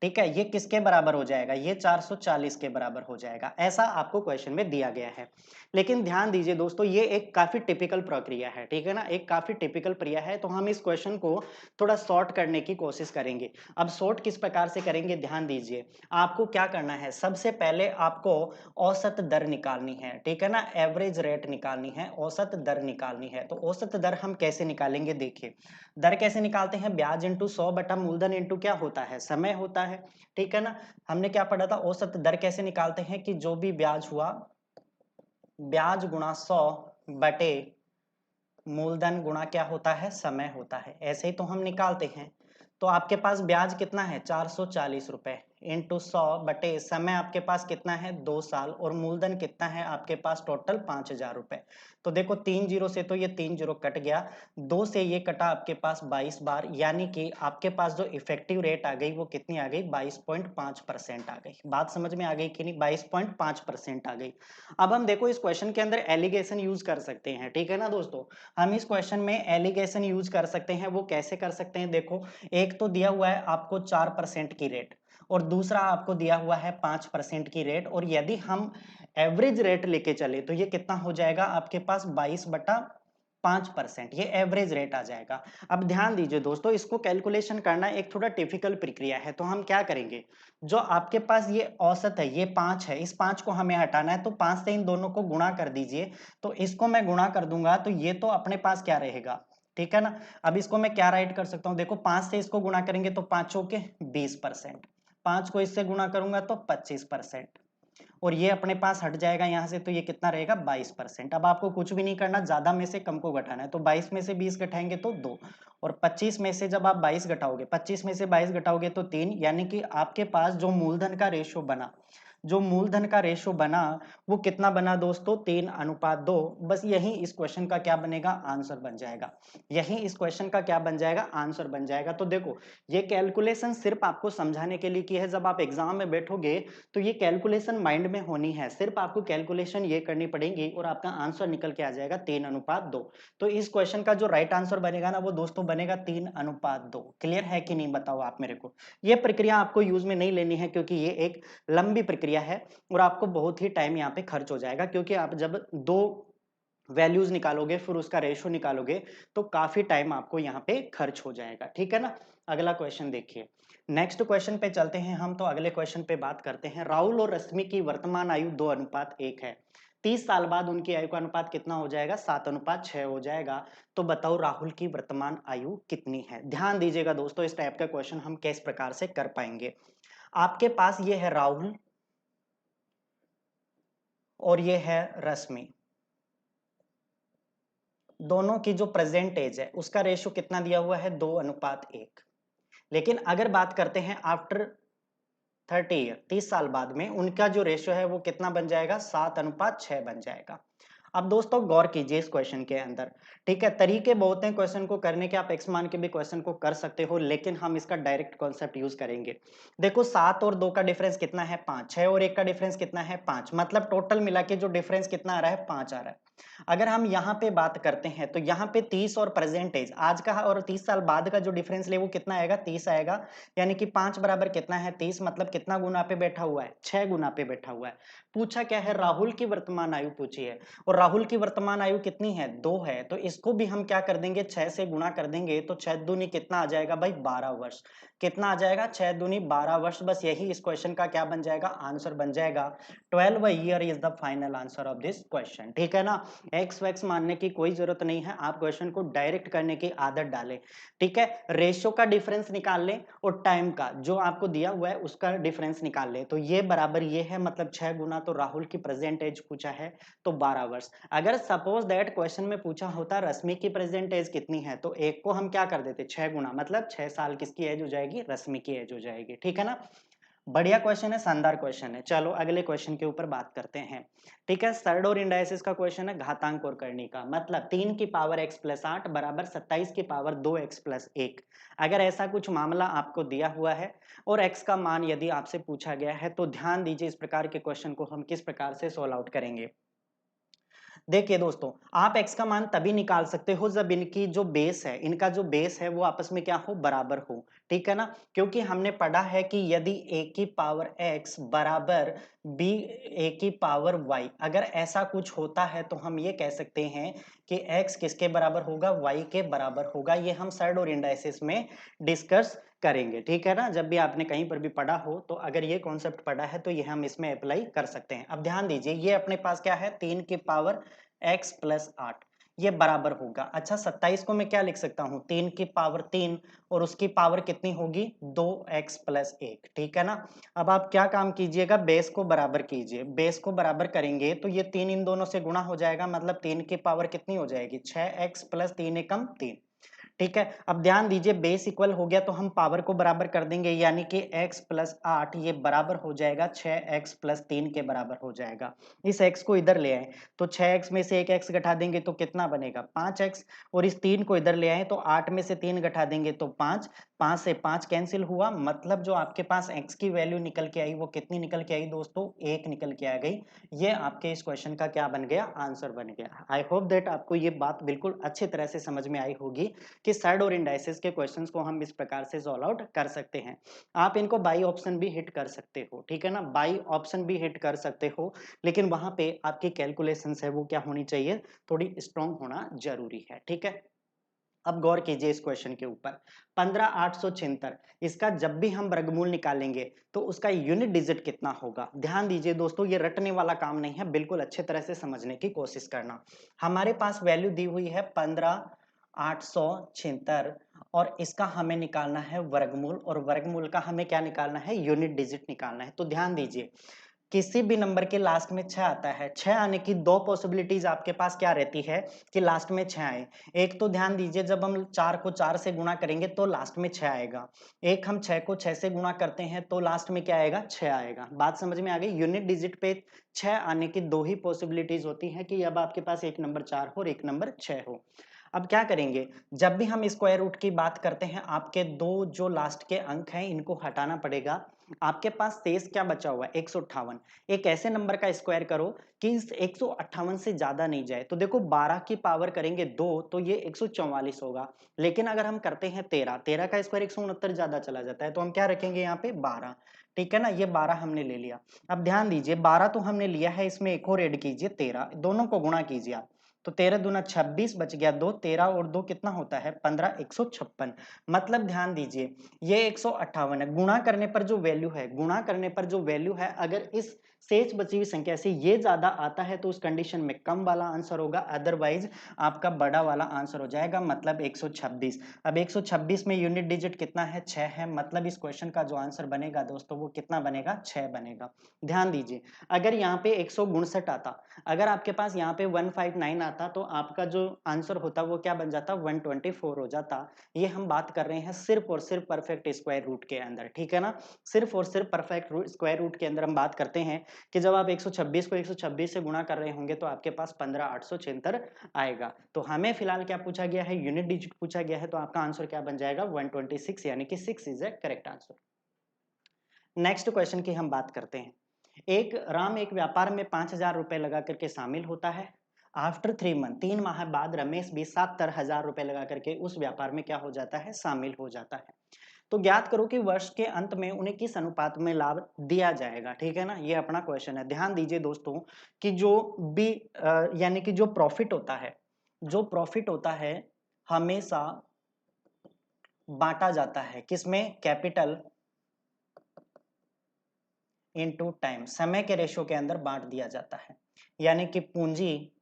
A: ठीक है? ये किसके बराबर हो जाएगा, ये 440 के बराबर हो जाएगा। ऐसा आपको क्वेश्चन में दिया गया है। लेकिन ध्यान दीजिए दोस्तों, ये एक काफी टिपिकल प्रक्रिया है। ठीक है ना? एक काफी टिपिकल प्रक्रिया है। तो हम इस क्वेश्चन को थोड़ा शॉर्ट करने की कोशिश करेंगे। अब शॉर्ट किस प्रकार से करेंगे, ध्यान दीजिए। आपको क्या करना है, सबसे पहले आपको औसत दर निकालनी है। ठीक है ना? एवरेज रेट निकालनी है, औसत दर निकालनी है। तो औसत दर हम कैसे निकालेंगे, देखिए। दर कैसे निकालते हैं, ब्याज इंटू 100 बटा मूलधन इंटू क्या होता है, समय होता है। ठीक है ना? हमने क्या पढ़ा था, औसत दर कैसे निकालते हैं कि जो भी ब्याज हुआ, ब्याज गुणा 100 बटे मूलधन गुणा क्या होता है, समय होता है। ऐसे ही तो हम निकालते हैं। तो आपके पास ब्याज कितना है, 440 रुपए। इंटू 100 / समय आपके पास कितना है 2 साल और मूलधन कितना है आपके पास टोटल 5,000 रुपए। तो देखो 3 जीरो से तो ये 3 जीरो कट गया, 2 से ये कटा आपके पास 22 बार, यानी कि आपके पास जो इफेक्टिव रेट आ गई वो कितनी आ गई 22.5% आ गई। बात समझ में आ गई कि नहीं, 22.5% आ गई। अब हम देखो इस क्वेश्चन के अंदर एलिगेशन यूज कर सकते हैं, ठीक है ना दोस्तों। हम इस क्वेश्चन में एलिगेशन यूज कर सकते हैं, वो कैसे कर सकते हैं देखो, एक तो दिया हुआ है आपको 4% की रेट और दूसरा आपको दिया हुआ है 5% की रेट, और यदि हम एवरेज रेट लेके चले तो ये कितना हो जाएगा आपके पास 22/5%, ये एवरेज रेट आ जाएगा। अब ध्यान दीजिए दोस्तों, इसको कैलकुलेशन करना एक थोड़ा डिफिकल्ट प्रक्रिया है, तो हम क्या करेंगे, जो आपके पास ये औसत है, ये 5 है, इस 5 को हमें हटाना है, तो 5 से इन दोनों को गुणा कर दीजिए। तो इसको मैं गुणा कर दूंगा तो ये तो अपने पास क्या रहेगा, ठीक है ना। अब इसको मैं क्या राइट कर सकता हूं, देखो 5 से इसको गुणा करेंगे तो 5 चौके 20%, 5 को इससे गुणा करूंगा तो 25%, और ये अपने पास हट जाएगा यहां से, तो ये कितना रहेगा 22%। अब आपको कुछ भी नहीं करना, ज्यादा में से कम को घटाना है, तो 22 में से 20 घटाएंगे तो 2, और 25 में से जब आप 22 घटाओगे, 25 में से 22 घटाओगे तो 3, यानी कि आपके पास जो मूलधन का रेशियो बना, जो मूलधन का रेशियो बना वो कितना बना दोस्तों 3:2। बस यही इस क्वेश्चन का क्या बनेगा आंसर बन जाएगा, यही इस क्वेश्चन का क्या बन जाएगा आंसर बन जाएगा। तो देखो ये कैलकुलेशन सिर्फ आपको समझाने के लिए की है, जब आप एग्जाम में बैठोगे तो ये कैलकुलेशन माइंड में होनी है, सिर्फ आपको कैलकुलेशन ये करनी पड़ेगी और आपका आंसर निकल के आ जाएगा 3:2। तो इस क्वेश्चन का जो राइट आंसर बनेगा ना वो दोस्तों बनेगा 3:2। क्लियर है कि नहीं बताओ आप मेरे को। ये प्रक्रिया आपको यूज में नहीं लेनी है क्योंकि ये एक लंबी प्रक्रिया है और आपको बहुत ही टाइम यहाँ पे खर्च हो जाएगा, क्योंकि आप जब दो वैल्यूज निकालोगे फिर उसका रेशियो निकालोगे तो काफी टाइम आपको यहाँ पे खर्च हो जाएगा, ठीक है ना। अगला क्वेश्चन देखिए, नेक्स्ट क्वेश्चन पे चलते हैं हम। तो अगले क्वेश्चन पे बात करते हैं, राहुल और रश्मि की वर्तमान आयु 2:1 है, 30 साल बाद उनकी आयु का अनुपात कितना हो जाएगा 7:6 हो जाएगा। तो बताओ राहुल की वर्तमान आयु कितनी है। ध्यान दीजिएगा दोस्तों, इस टाइप का क्वेश्चन हम किस प्रकार से कर पाएंगे। आपके पास ये है राहुल और ये है रश्मि, दोनों की जो प्रेजेंट एज है उसका रेशियो कितना दिया हुआ है 2:1। लेकिन अगर बात करते हैं आफ्टर 30 ईयर, 30 साल बाद में उनका जो रेशियो है वो कितना बन जाएगा 7:6 बन जाएगा। अब दोस्तों गौर कीजिए इस क्वेश्चन के अंदर, ठीक है, तरीके बहुत हैं क्वेश्चन को करने के, आप एक्स मान के भी क्वेश्चन को कर सकते हो, लेकिन हम इसका डायरेक्ट कॉन्सेप्ट यूज करेंगे। देखो 7 और 2 का डिफरेंस कितना है 5, 6 और 1 का डिफरेंस कितना है 5, मतलब टोटल मिला के जो डिफरेंस कितना आ रहा है 5 आ रहा है। अगर हम यहाँ पे बात करते हैं तो यहाँ पे 30 और प्रेजेंटेज आज का और 30 साल बाद का जो डिफरेंस ले वो कितना आएगा 30 आएगा, यानी कि 5 बराबर कितना है 30, मतलब कितना गुना पे बैठा हुआ है 6 गुना पे बैठा हुआ है। पूछा क्या है राहुल की वर्तमान आयु पूछी है, और राहुल की वर्तमान आयु कितनी है 2 है, तो इसको भी हम क्या कर देंगे 6 से गुणा कर देंगे, तो 6 दूनी कितना आ जाएगा भाई 12 वर्ष, कितना आ जाएगा 6 दूनी 12 वर्ष। बस यही इस क्वेश्चन का क्या बन जाएगा आंसर बन जाएगा। 12 year is the final answer of this question, ठीक है ना। एक्स वैक्स मानने की कोई जरूरत नहीं है, आप क्वेश्चन को डायरेक्ट करने की आदत डालें, ठीक है। रेशियो का डिफरेंस निकाल लें और टाइम का जो आपको दिया हुआ है उसका डिफरेंस निकाल लें, तो ये बराबर ये है, मतलब 6 गुना, तो राहुल की प्रेजेंट एज पूछा है तो 12 वर्ष। अगर सपोज दैट क्वेश्चन में पूछा होता रश्मि की प्रेजेंट एज कितनी है, तो एक को हम क्या कर देते 6 गुना, मतलब 6 साल किसकी एज हो जाएगी रश्मि की एज हो जाएगी, ठीक है ना। बढ़िया क्वेश्चन है, शानदार क्वेश्चन है। चलो अगले क्वेश्चन के ऊपर बात करते हैं, ठीक है। थर्ड और इंडाइसिस का क्वेश्चन है घातांक और करनी का, मतलब 3 की पावर x प्लस 8 बराबर 27 की पावर 2x प्लस 1। अगर ऐसा कुछ मामला आपको दिया हुआ है और x का मान यदि आपसे पूछा गया है तो ध्यान दीजिए इस प्रकार के क्वेश्चन को हम किस प्रकार से सोल्व आउट करेंगे। देखिए दोस्तों, आप x का मान तभी निकाल सकते हो जब इनकी जो बेस है, इनका जो बेस है वो आपस में क्या हो बराबर हो, ठीक है ना। क्योंकि हमने पढ़ा है कि यदि a की पावर x बराबर b a की पावर y, अगर ऐसा कुछ होता है तो हम ये कह सकते हैं कि x किसके बराबर होगा y के बराबर होगा। ये हम सर्ड और इंडाइसिस में डिस्कस करेंगे, ठीक है ना। जब भी आपने कहीं पर भी पढ़ा हो तो अगर ये कॉन्सेप्ट पढ़ा है तो ये हम इसमें अप्लाई कर सकते हैं। अब ध्यान दीजिए ये अपने पास क्या है 3 की पावर x प्लस 8, ये बराबर होगा, अच्छा 27 को मैं क्या लिख सकता हूँ 3 की पावर 3 और उसकी पावर कितनी होगी 2x प्लस 1, ठीक है ना। अब आप क्या काम कीजिएगा बेस को बराबर कीजिए, बेस को बराबर करेंगे तो ये 3 इन दोनों से गुणा हो जाएगा, मतलब 3 की पावर कितनी हो जाएगी 6x प्लस 3 एकम 3, ठीक है। अब ध्यान दीजिए बेस इक्वल हो गया तो हम पावर को बराबर कर देंगे, यानी कि x प्लस 8 ये बराबर हो जाएगा 6x प्लस 3 के बराबर हो जाएगा। इस x को इधर ले आए तो 6x में से एक x घटा देंगे तो कितना बनेगा 5x, और इस 3 को इधर ले आए तो 8 में से 3 घटा देंगे तो 5, 5 से 5 कैंसिल हुआ, मतलब जो आपके पास x की वैल्यू निकल के आई वो कितनी निकल के आई दोस्तों, 1 निकल के आ गई। ये आपके इस क्वेश्चन का क्या बन गया, आंसर बन गया। आई होप दैट आपको ये बात बिल्कुल अच्छी तरह से समझ में आई होगी कि सर्ड और इंडाइसेस के क्वेश्चंस को हम इस प्रकार से सॉल्व आउट कर सकते हैं। आप इनको बाई ऑप्शन भी हिट कर सकते हो, ठीक है ना, बाई ऑप्शन भी हिट कर सकते हो, लेकिन वहां पे आपकी कैलकुलेशंस है वो क्या होनी चाहिए, थोड़ी स्ट्रांग होना जरूरी है, ठीक है। अब गौर कीजिए इस क्वेश्चन के ऊपर, 15,876 इसका जब भी हम वर्गमूल निकालेंगे तो उसका यूनिट डिजिट कितना होगा। ध्यान दीजिए दोस्तों, ये रटने वाला काम नहीं है, बिल्कुल अच्छे तरह से समझने की कोशिश करना। हमारे पास वैल्यू दी हुई है 15,876 और इसका हमें निकालना है वर्गमूल, और वर्गमूल का हमें क्या निकालना है, यूनिट डिजिट निकालना है। तो ध्यान दीजिए किसी भी नंबर के लास्ट में 6 आता है, 6 आने की दो पॉसिबिलिटीज आपके पास क्या रहती है कि लास्ट में 6 आए। एक तो ध्यान दीजिए जब हम 4 को 4 से गुणा करेंगे तो लास्ट में 6 आएगा, एक हम 6 को 6 से गुणा करते हैं तो लास्ट में क्या आएगा, 6 आएगा। बात समझ में आ गई। यूनिट डिजिट पे 6 आने की दो ही पॉसिबिलिटीज होती हैं कि अब आपके पास एक नंबर 4 हो और एक नंबर 6 हो। अब क्या करेंगे, जब भी हम स्क्वायर रूट की बात करते हैं आपके दो जो लास्ट के अंक हैं इनको हटाना पड़ेगा। आपके पास शेष क्या बचा हुआ है, 158। एक ऐसे नंबर का स्क्वायर करो कि इस 158 से ज्यादा नहीं जाए। तो देखो 12 की पावर करेंगे 2 तो ये 144 होगा, लेकिन अगर हम करते हैं 13, 13 का स्क्वायर 169 ज्यादा चला जाता है, तो हम क्या रखेंगे यहाँ पे 12, ठीक है ना। ये 12 हमने ले लिया। अब ध्यान दीजिए 12 तो हमने लिया है, इसमें एक और ऐड कीजिए 13, दोनों को गुणा कीजिए आप, तो 13 दूना 26 बच गया 2, 13 और 2 कितना होता है 15, 156। मतलब ध्यान दीजिए ये 158 है, गुणा करने पर जो वैल्यू है, गुणा करने पर जो वैल्यू है अगर इस शेष बची हुई संख्या से ये ज्यादा आता है तो उस कंडीशन में कम वाला आंसर होगा, अदरवाइज आपका बड़ा वाला आंसर हो जाएगा, मतलब 126। अब 126 में यूनिट डिजिट कितना है, 6 है, मतलब इस क्वेश्चन का जो आंसर बनेगा दोस्तों वो कितना बनेगा, 6 बनेगा। ध्यान दीजिए अगर यहाँ पे 159 आता, अगर आपके पास यहाँ पे 159 आता तो आपका जो आंसर होता वो क्या बन जाता, 124 हो जाता। ये हम बात कर रहे हैं सिर्फ और सिर्फ परफेक्ट स्क्वायर रूट के अंदर, ठीक है ना। सिर्फ और सिर्फ परफेक्ट स्क्वायर रूट के अंदर हम बात करते हैं कि जब आप 126 को 126 से गुणा कर रहे होंगे तो आपके पास 15,876 आएगा। तो हमें फिलहाल क्या पूछा गया है, यूनिट डिजिट पूछा गया है, तो आपका आंसर क्या बन जाएगा 126, यानी कि 6 is A correct answer. Next question की हम बात करते हैं। राम एक व्यापार में 5,000 रुपए लगा करके शामिल होता है। आफ्टर 3 मंथ, 3 माह बाद रमेश भी 70,000 रुपए लगा करके उस व्यापार में क्या हो जाता है, शामिल हो जाता है। तो ज्ञात करो कि वर्ष के अंत में उन्हें किस अनुपात में लाभ दिया जाएगा, ठीक है ना। ये अपना क्वेश्चन है। ध्यान दीजिए दोस्तों कि जो भी यानी कि जो प्रॉफिट होता है, जो प्रॉफिट होता है हमेशा बांटा जाता है किसमें, कैपिटल इनटू टाइम, समय के रेशो के अंदर बांट दिया जाता है, यानी कि पूंजी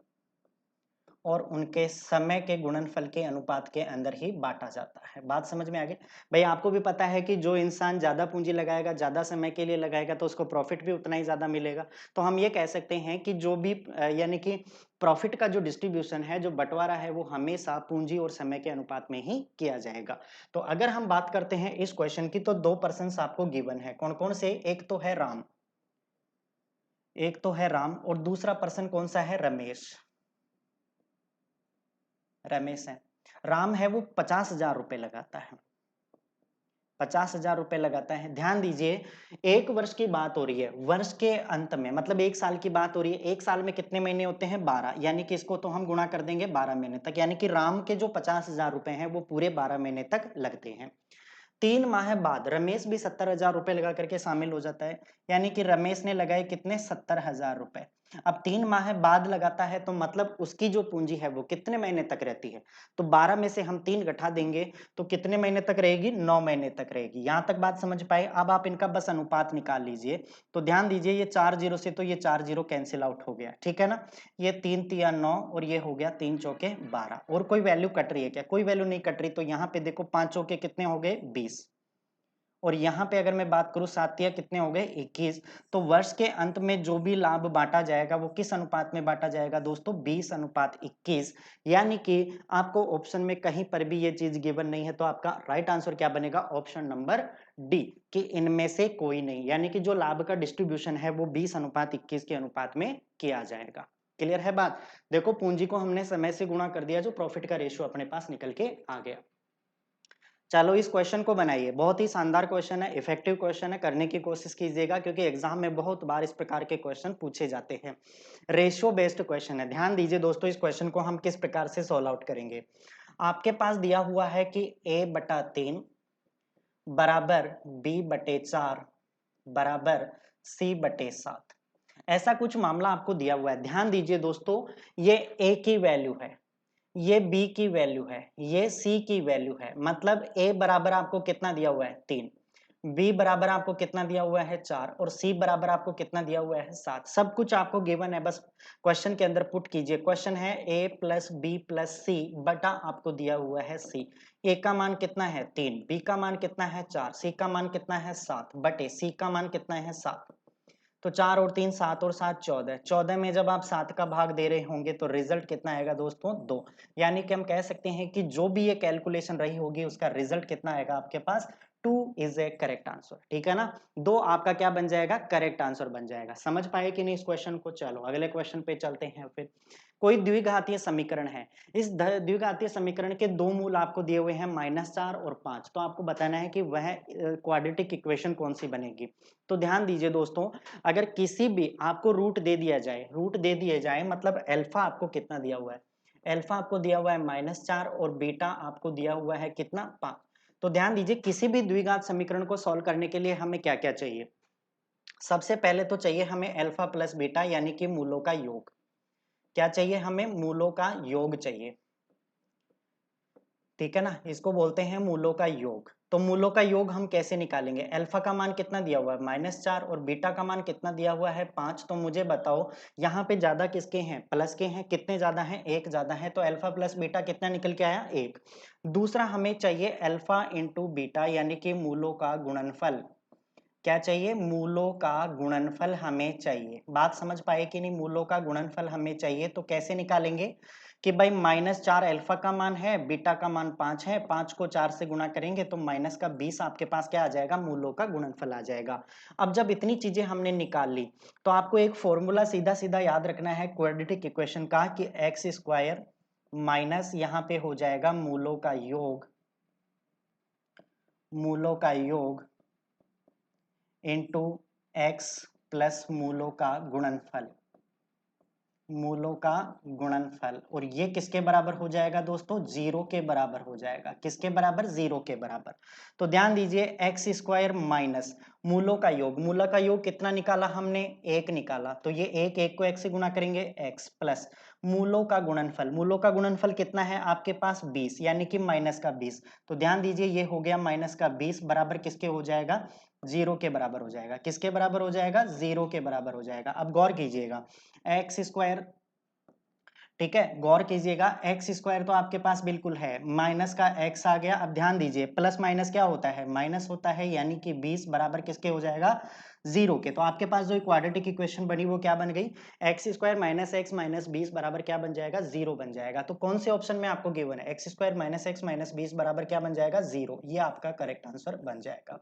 A: और उनके समय के गुणनफल के अनुपात के अंदर ही बांटा जाता है। बात समझ में आ गई। भाई आपको भी पता है कि जो इंसान ज्यादा पूंजी लगाएगा, ज्यादा समय के लिए लगाएगा, तो उसको प्रॉफिट भी उतना ही ज्यादा मिलेगा। तो हम ये कह सकते हैं कि जो भी यानी कि प्रॉफिट का जो डिस्ट्रीब्यूशन है, जो बंटवारा है, वो हमेशा पूंजी और समय के अनुपात में ही किया जाएगा। तो अगर हम बात करते हैं इस क्वेश्चन की, तो 2 पर्सन आपको गिवन है। कौन कौन से, एक तो है राम, एक तो है राम और दूसरा पर्सन कौन सा है, रमेश। रमेश है। राम है वो 50,000 रुपए लगाता है, 50,000 रुपए लगाता है। ध्यान दीजिए 1 वर्ष की बात हो रही है, वर्ष के अंत में मतलब 1 साल की बात हो रही है। 1 साल में कितने महीने होते हैं, 12, यानी कि इसको तो हम गुणा कर देंगे 12 महीने तक, यानी कि राम के जो 50,000 रुपए हैं वो पूरे 12 महीने तक लगते हैं। 3 माह बाद रमेश भी 70,000 रुपए लगा करके शामिल हो जाता है, यानी कि रमेश ने लगाए कितने, 70,000 रुपए। अब 3 माह बाद लगाता है तो मतलब उसकी जो पूंजी है वो कितने महीने तक रहती है, तो 12 में से हम 3 घटा देंगे तो कितने महीने तक रहेगी, 9 महीने तक रहेगी। यहां तक बात समझ पाए। अब आप इनका बस अनुपात निकाल लीजिए। तो ध्यान दीजिए ये 4 जीरो से तो ये 4 जीरो कैंसिल आउट हो गया, ठीक है ना। ये 3 तिया 9 और ये हो गया 3 चौके 12, और कोई वैल्यू कट रही है क्या, कोई वैल्यू नहीं कट रही। तो यहाँ पे देखो 5 चौके कितने हो गए, 20, और यहाँ पे अगर मैं बात करूँ 7 या कितने हो गए 21, तो वर्ष के अंत में जो भी लाभ बांटा जाएगा वो किस अनुपात में बांटा जाएगा दोस्तों, 20:21। यानी कि आपको ऑप्शन में कहीं पर भी ये चीज गिवन नहीं है, तो आपका राइट आंसर क्या बनेगा, ऑप्शन नंबर डी, कि इनमें से कोई नहीं, यानी कि जो लाभ का डिस्ट्रीब्यूशन है वो 20:21 के अनुपात में किया जाएगा। क्लियर है बात। देखो पूंजी को हमने समय से गुणा कर दिया, जो प्रॉफिट का रेशियो अपने पास निकल के आ गया। चलो इस क्वेश्चन को बनाइए, बहुत ही शानदार क्वेश्चन है, इफेक्टिव क्वेश्चन है, करने की कोशिश कीजिएगा क्योंकि एग्जाम में बहुत बार इस प्रकार के क्वेश्चन पूछे जाते हैं। रेशियो बेस्ड क्वेश्चन है, ध्यान दीजिए दोस्तों, इस क्वेश्चन को हम किस प्रकार से सॉल्व आउट करेंगे। आपके पास दिया हुआ है कि a/3 बराबर b/4 बराबर c/7, ऐसा कुछ मामला आपको दिया हुआ है। ध्यान दीजिए दोस्तों, ये a की वैल्यू है, ये b की वैल्यू है, ये c की वैल्यू है, मतलब a बराबर आपको कितना दिया हुआ है 3, b बराबर आपको कितना दिया हुआ है 4 और c बराबर आपको कितना दिया हुआ है 7। सब कुछ आपको गिवन है, बस क्वेश्चन के अंदर पुट कीजिए। क्वेश्चन है a प्लस बी प्लस सी बटा आपको दिया हुआ है c। a का मान कितना है 3, b का मान कितना है 4, c का मान कितना है 7 बटे c का मान कितना है 7। तो 4 और 3 7 और 7 14, 14 में जब आप 7 का भाग दे रहे होंगे तो रिजल्ट कितना आएगा दोस्तों 2। यानी कि हम कह सकते हैं कि जो भी ये कैलकुलेशन रही होगी उसका रिजल्ट कितना आएगा आपके पास, 2 इज ए करेक्ट आंसर। ठीक है ना, 2 आपका क्या बन जाएगा, करेक्ट आंसर बन जाएगा। समझ पाए कि नहीं इस क्वेश्चन को। चलो अगले क्वेश्चन पे चलते हैं। फिर कोई द्विघातीय समीकरण है, इस द्विघातीय समीकरण के दो मूल आपको दिए हुए हैं -4 और 5, तो आपको बताना है कि वह क्वाड्रेटिक इक्वेशन कौन सी बनेगी। तो ध्यान दीजिए दोस्तों, अगर किसी भी आपको रूट दे दिया जाए, रूट दे दिए जाए मतलब अल्फा आपको कितना दिया हुआ है, अल्फा आपको दिया हुआ है -4 और बीटा आपको दिया हुआ है कितना 5। तो ध्यान दीजिए, किसी भी द्विघात समीकरण को सॉल्व करने के लिए हमें क्या क्या चाहिए, सबसे पहले तो चाहिए हमें अल्फा प्लस बीटा यानी कि मूलों का योग। क्या चाहिए हमें, मूलों का योग चाहिए। ठीक है ना, इसको बोलते हैं मूलों का योग। तो मूलों का योग हम कैसे निकालेंगे, अल्फा का मान कितना दिया हुआ है -4 और बीटा का मान कितना दिया हुआ है 5। तो मुझे बताओ यहाँ पे ज्यादा किसके हैं, प्लस के हैं, कितने ज्यादा हैं, एक ज्यादा है, तो अल्फा प्लस बीटा कितना निकल के आया, एक। दूसरा हमें चाहिए अल्फा इंटू बीटा यानी कि मूलों का गुणनफल। क्या चाहिए, मूलों का गुणनफल हमें चाहिए। बात समझ पाए कि नहीं, मूलों का गुणनफल हमें चाहिए। तो कैसे निकालेंगे कि भाई -4 अल्फा का मान है, बीटा का मान 5 है, 5 को 4 से गुणा करेंगे तो -20 आपके पास क्या आ जाएगा, मूलों का गुणनफल आ जाएगा। अब जब इतनी चीजें हमने निकाल ली तो आपको एक फॉर्मूला सीधा सीधा याद रखना है क्वाड्रेटिक इक्वेशन का, कि एक्स स्क्वायर माइनस यहाँ पे हो जाएगा मूलों का योग, मूलों का योग इंटू एक्स प्लस मूलों का गुणनफल, मूलों का गुणनफल। और ये किसके बराबर हो जाएगा दोस्तों, 0 के बराबर हो जाएगा। किसके बराबर, 0 के बराबर। तो ध्यान दीजिए, एक्स स्क्वायर माइनस मूलों का योग, मूलों का योग कितना निकाला हमने, 1 निकाला, तो ये 1 को 1 से गुणा करेंगे एक्स प्लस मूलों का गुणनफल, मूलों का गुणनफल कितना है आपके पास 20 यानी कि -20। तो ध्यान दीजिए ये हो गया -20 बराबर किसके हो जाएगा, 0 के बराबर हो जाएगा। किसके बराबर हो जाएगा, 0 के बराबर हो जाएगा। अब गौर कीजिएगा, एक्स स्क्वायर, ठीक है, गौर कीजिएगा, एक्स स्क्वायर तो आपके पास बिल्कुल है, माइनस का एक्स आ गया। अब ध्यान दीजिए, प्लस माइनस क्या होता है, माइनस होता है, यानी कि 20 बराबर किसके हो जाएगा, 0 के। तो आपके पास जो क्वाड्रेटिक इक्वेशन बनी वो क्या बन गई, x square minus x minus 20 बराबर क्या बन जाएगा, 0 बन जाएगा। तो कौन से ऑप्शन में आपको गिवन है, x square minus x minus 20 बराबर क्या बन जाएगा, 0। ये आपका करेक्ट आंसर बन जाएगा।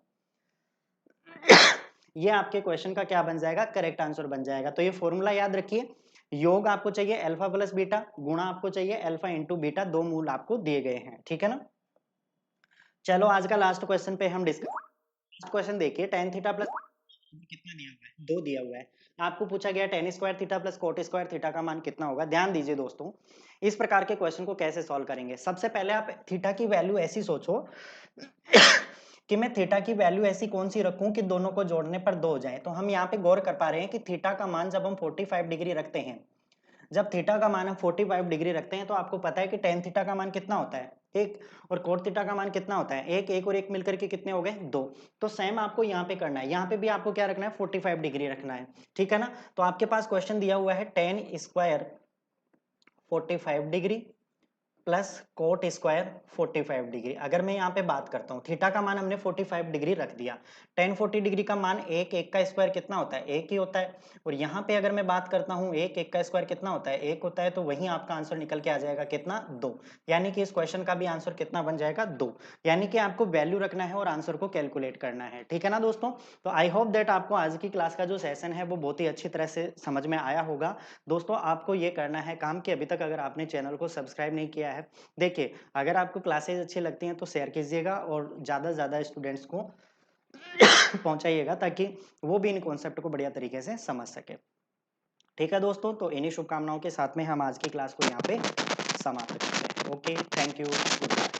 A: ये आपके क्वेश्चन का क्या बन जाएगा, करेक्ट आंसर बन जाएगा। तो ये फॉर्मूला याद रखिए, योग आपको चाहिए अल्फा प्लस बीटा, गुणा आपको चाहिए अल्फा इंटू बीटा, दो मूल आपको दिए गए हैं। ठीक है ना, चलो आज का लास्ट क्वेश्चन पे हम डिस्कस, लास्ट क्वेश्चन देखिए, tan थीटा प्लस कितना दिया हुआ है, 2 दिया हुआ है। आपको पूछा गया tan square theta plus coat square theta का मान कितना होगा। ध्यान दीजिए दोस्तों, इस प्रकार के क्वेश्चन को कैसे सॉल्व करेंगे। सबसे पहले आप थीटा की वैल्यू ऐसी सोचो कि मैं थीटा की वैल्यू ऐसी कौन सी रखूं कि दोनों को जोड़ने पर 2 हो जाए। तो हम यहाँ पे गौर कर पा रहे हैं कि थीटा का मान जब हम 45 डिग्री रखते हैं, जब थीटा का मान हम 45 डिग्री रखते हैं तो आपको पता है कि tan थीटा का मान कितना होता है, 1, और कोट थीटा का मान कितना होता है, 1, 1 और 1 मिलकर के कितने हो गए, 2। तो सेम आपको यहाँ पे करना है, यहाँ पे भी आपको क्या रखना है, 45 डिग्री रखना है। ठीक है ना, तो आपके पास क्वेश्चन दिया हुआ है tan square 45 degree plus coat square 45 degree. अगर मैं यहाँ पे बात करता हूँ, थीटा का मान हमने 45 डिग्री रख दिया, टेन 40 डिग्री का मान एक का स्क्वायर कितना होता है, एक ही होता है। और यहाँ पे अगर मैं बात करता हूँ एक का स्क्वायर कितना होता है, एक होता है, तो वहीं आपका आंसर निकल के आ जाएगा कितना, 2। यानी कि इस क्वेश्चन का भी आंसर कितना बन जाएगा, 2। यानी कि आपको वैल्यू रखना है और आंसर को कैलकुलेट करना है, ठीक है ना दोस्तों। तो आई होप दैट आपको आज की क्लास का जो सेशन है वो बहुत ही अच्छी तरह से समझ में आया होगा। दोस्तों आपको ये करना है काम कि अभी तक अगर आपने चैनल को सब्सक्राइब नहीं किया है, देखिए अगर आपको क्लासेज अच्छी लगती हैं तो शेयर कीजिएगा और ज़्यादा से ज़्यादा स्टूडेंट्स को पहुंचाइएगा ताकि वो भी इन कॉन्सेप्ट को बढ़िया तरीके से समझ सके। ठीक है दोस्तों, तो इन्हीं शुभकामनाओं के साथ में हम आज की क्लास को यहाँ पे समाप्त करते हैं। Okay, thank you, good bye.